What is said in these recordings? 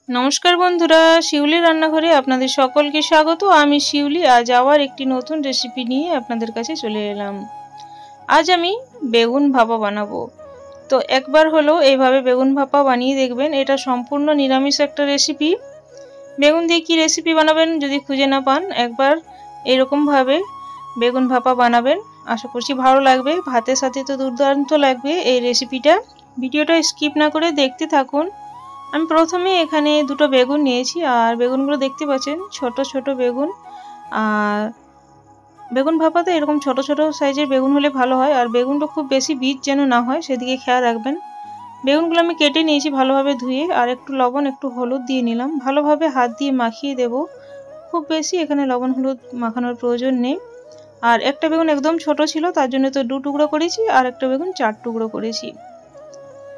নমস্কার বন্ধুরা, শিউলি রান্নাঘরে আপনাদের সকলকে স্বাগত। আমি শিউলি আজ আবার একটি নতুন রেসিপি নিয়ে আপনাদের কাছে চলে এলাম। আজ আমি বেগুন ভাপা বানাবো। তো একবার হলো এইভাবে বেগুন ভাপা বানিয়ে দেখবেন। এটা সম্পূর্ণ নিরামিষ একটা রেসিপি। বেগুন দিয়ে কি রেসিপি বানাবেন যদি খুঁজে না পান, একবার এরকমভাবে বেগুন ভাপা বানাবেন। আশা করছি ভালো লাগবে, ভাতের সাথে তো দুর্দান্ত লাগবে এই রেসিপিটা। ভিডিওটা স্কিপ না করে দেখতে থাকুন। আমি প্রথমে এখানে দুটো বেগুন নিয়েছি, আর বেগুনগুলো দেখতে পাচ্ছেন ছোট ছোট বেগুন। আর বেগুন ভাপাতে এরকম ছোট ছোট সাইজের বেগুন হলে ভালো হয়, আর বেগুনটা খুব বেশি বীজ যেন না হয় সেদিকে খেয়াল রাখবেন। বেগুনগুলো আমি কেটে নিয়েছি ভালোভাবে ধুয়ে, আর একটু লবণ একটু হলুদ দিয়ে নিলাম। ভালোভাবে হাত দিয়ে মাখিয়ে দেব। খুব বেশি এখানে লবণ হলুদ মাখানোর প্রয়োজন নেই। আর একটা বেগুন একদম ছোট ছিল, তার জন্য তো 2 টুকরো করেছি, আর একটা বেগুন 4 টুকরো করেছি।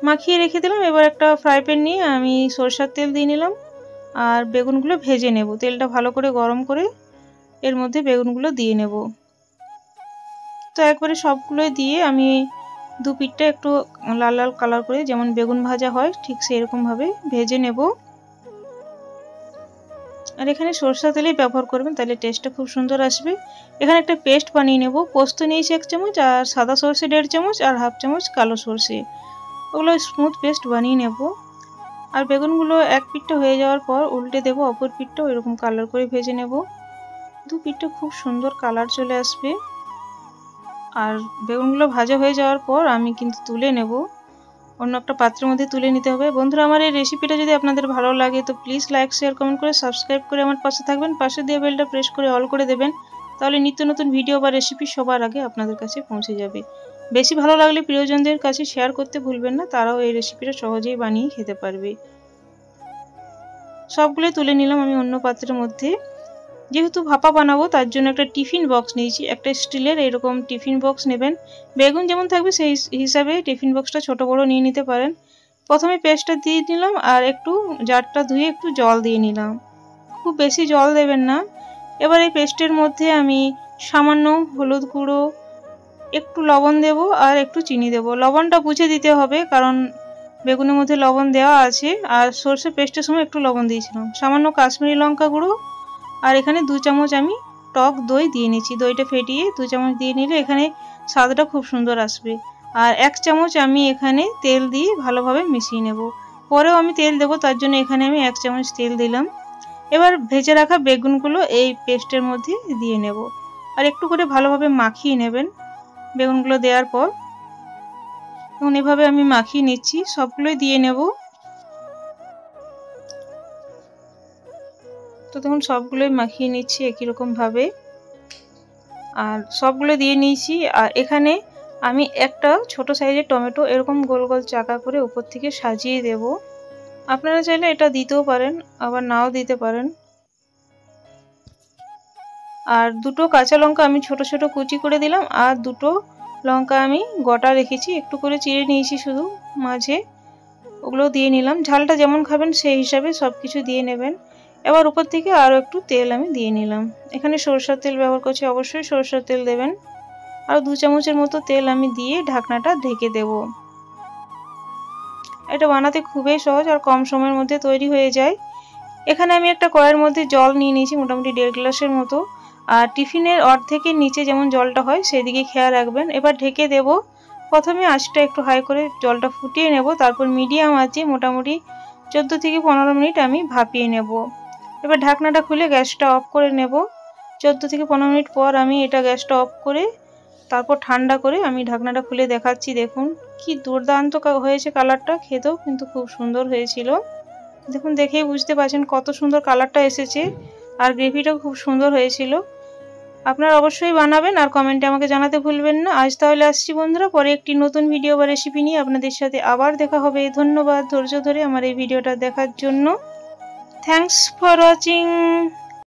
মাখিয়ে রেখে দিলাম। এবার একটা ফ্রাই প্যান নিয়ে আমি সরষের তেল দিয়ে নিলাম, আর বেগুনগুলো ভেজে নেব। তেলটা ভালো করে গরম করে এর মধ্যে বেগুনগুলো দিয়ে নেব। তো একবারে সবগুলোই দিয়ে আমি দু পিঠটা একটু লাল লাল কালার করে, যেমন বেগুন ভাজা হয় ঠিক সেরকমভাবে ভেজে নেব। আর এখানে সরষের তেলেই ব্যবহার করবেন, তাহলে টেস্টটা খুব সুন্দর আসবে। এখানে একটা পেস্ট বানিয়ে নেব। পোস্ত নিয়েছি 1 চামচ, আর সাদা সরষে 1.5 চামচ, আর 1/2 চামচ কালো সরষে। ওগুলো স্মুথ পেস্ট বানিয়ে নেব। আর বেগুনগুলো এক পিঠটা হয়ে যাওয়ার পর উল্টে দেব, অপর পিঠটাও এরকম কালার করে ভেজে নেব। দু পিঠটা খুব সুন্দর কালার চলে আসবে। আর বেগুনগুলো ভাজা হয়ে যাওয়ার পর আমি কিন্তু তুলে নেব, অন্য একটা পাত্রের মধ্যে তুলে নিতে হবে। বন্ধুরা, আমার এই রেসিপিটা যদি আপনাদের ভালো লাগে তো প্লিজ লাইক শেয়ার কমেন্ট করে সাবস্ক্রাইব করে আমার পাশে থাকবেন। পাশে দিয়ে বেলটা প্রেস করে অল করে দেবেন, তাহলে নিত্য নতুন ভিডিও বা রেসিপি সবার আগে আপনাদের কাছে পৌঁছে যাবে। বেশি ভালো লাগলে প্রিয়জনদের কাছে শেয়ার করতে ভুলবেন না, তারাও এই রেসিপিটা সহজেই বানিয়ে খেতে পারবে। সবগুলো তুলে নিলাম আমি অন্য পাত্রের মধ্যে। যেহেতু ভাপা বানাবো তার জন্য একটা টিফিন বক্স নিয়েছি, একটা স্টিলের এরকম টিফিন বক্স নেবেন। বেগুন যেমন থাকবে সেই হিসাবে টিফিন বক্সটা ছোট বড় নিয়ে নিতে পারেন। প্রথমে পেস্টটা দিয়ে নিলাম, আর একটু জারটা ধুয়ে একটু জল দিয়ে নিলাম। খুব বেশি জল দেবেন না। এবার এই পেস্টের মধ্যে আমি সামান্য হলুদ গুঁড়ো, একটু লবণ দেব, আর একটু চিনি দেব। লবণটা বুঝে দিতে হবে, কারণ বেগুনের মধ্যে লবণ দেওয়া আছে। আর সরষে পেস্টের সময় একটু লবণ দিয়েছিলাম। সামান্য কাশ্মীরি লঙ্কা গুঁড়ো, আর এখানে 2 চামচ আমি টক দই দিয়ে নিচ্ছি। দইটা ফেটিয়ে 2 চামচ দিয়ে নিলে এখানে স্বাদটা খুব সুন্দর আসবে। আর 1 চামচ আমি এখানে তেল দিয়ে ভালোভাবে মিশিয়ে নেব। পরেও আমি তেল দেব, তার জন্য এখানে আমি 1 চামচ তেল দিলাম। এবার ভেজে রাখা বেগুনগুলো এই পেস্টের মধ্যে দিয়ে নেব, আর একটু করে ভালোভাবে মাখিয়ে নেবেন। বেগুনগুলো দেওয়ার পর এখন এভাবে আমি মাখিয়ে নিচ্ছি, সবগুলোই দিয়ে নেব। তো দেখুন সবগুলোই মাখিয়ে নিচ্ছি একই রকম ভাবে, আর সবগুলো দিয়ে নিয়েছি। আর এখানে আমি একটা ছোট সাইজের টমেটো এরকম গোল গোল চাকা করে উপর থেকে সাজিয়ে দেব। আপনারা চাইলে এটা দিতেও পারেন, আবার নাও দিতে পারেন। আর দুটো কাঁচা লঙ্কা আমি ছোট ছোট কুচি করে দিলাম, আর দুটো লঙ্কা আমি গোটা রেখেছি, একটু করে চিড়ে নিয়েছি শুধু মাঝে, ওগুলো দিয়ে নিলাম। ঝালটা যেমন খাবেন সেই হিসাবে সব কিছু দিয়ে নেবেন। এবার উপর থেকে আরও একটু তেল আমি দিয়ে নিলাম। এখানে সরষের তেল ব্যবহার করছি, অবশ্যই সরষের তেল দেবেন। আর 2 চামচের মতো তেল আমি দিয়ে ঢাকনাটা ঢেকে দেব। এটা বানাতে খুবই সহজ আর কম সময়ের মধ্যে তৈরি হয়ে যায়। এখানে আমি একটা কড়াইয়ের মধ্যে জল নিয়ে নিয়েছি, মোটামুটি 1.5 গ্লাসের মতো। আর টিফিনের অর্ধেকের নিচে যেমন জলটা হয় সেদিকে খেয়াল রাখবেন। এবার ঢেকে দেব। প্রথমে আঁচটা একটু হাই করে জলটা ফুটিয়ে নেব, তারপর মিডিয়াম আঁচে মোটামুটি 14 থেকে 15 মিনিট আমি ভাপিয়ে নেব। এবার ঢাকনাটা খুলে গ্যাসটা অফ করে নেব। 14 থেকে 15 মিনিট পর আমি এটা গ্যাসটা অফ করে তারপর ঠান্ডা করে আমি ঢাকনাটা খুলে দেখাচ্ছি। দেখুন কি দুর্দান্ত হয়েছে কালারটা, খেতেও কিন্তু খুব সুন্দর হয়েছিল। দেখুন দেখেই বুঝতে পারছেন কত সুন্দর কালারটা এসেছে, আর গ্রেভিটাও খুব সুন্দর হয়েছিল। আপনারা অবশ্যই বানাবেন আর কমেন্টে আমাকে জানাতে ভুলবেন না। আজ তাহলে আসছি বন্ধুরা, পরে একটি নতুন ভিডিও বা রেসিপি নিয়ে আপনাদের সাথে আবার দেখা হবে। ধন্যবাদ ধৈর্য ধরে আমার এই ভিডিওটা দেখার জন্য। Thanks for watching.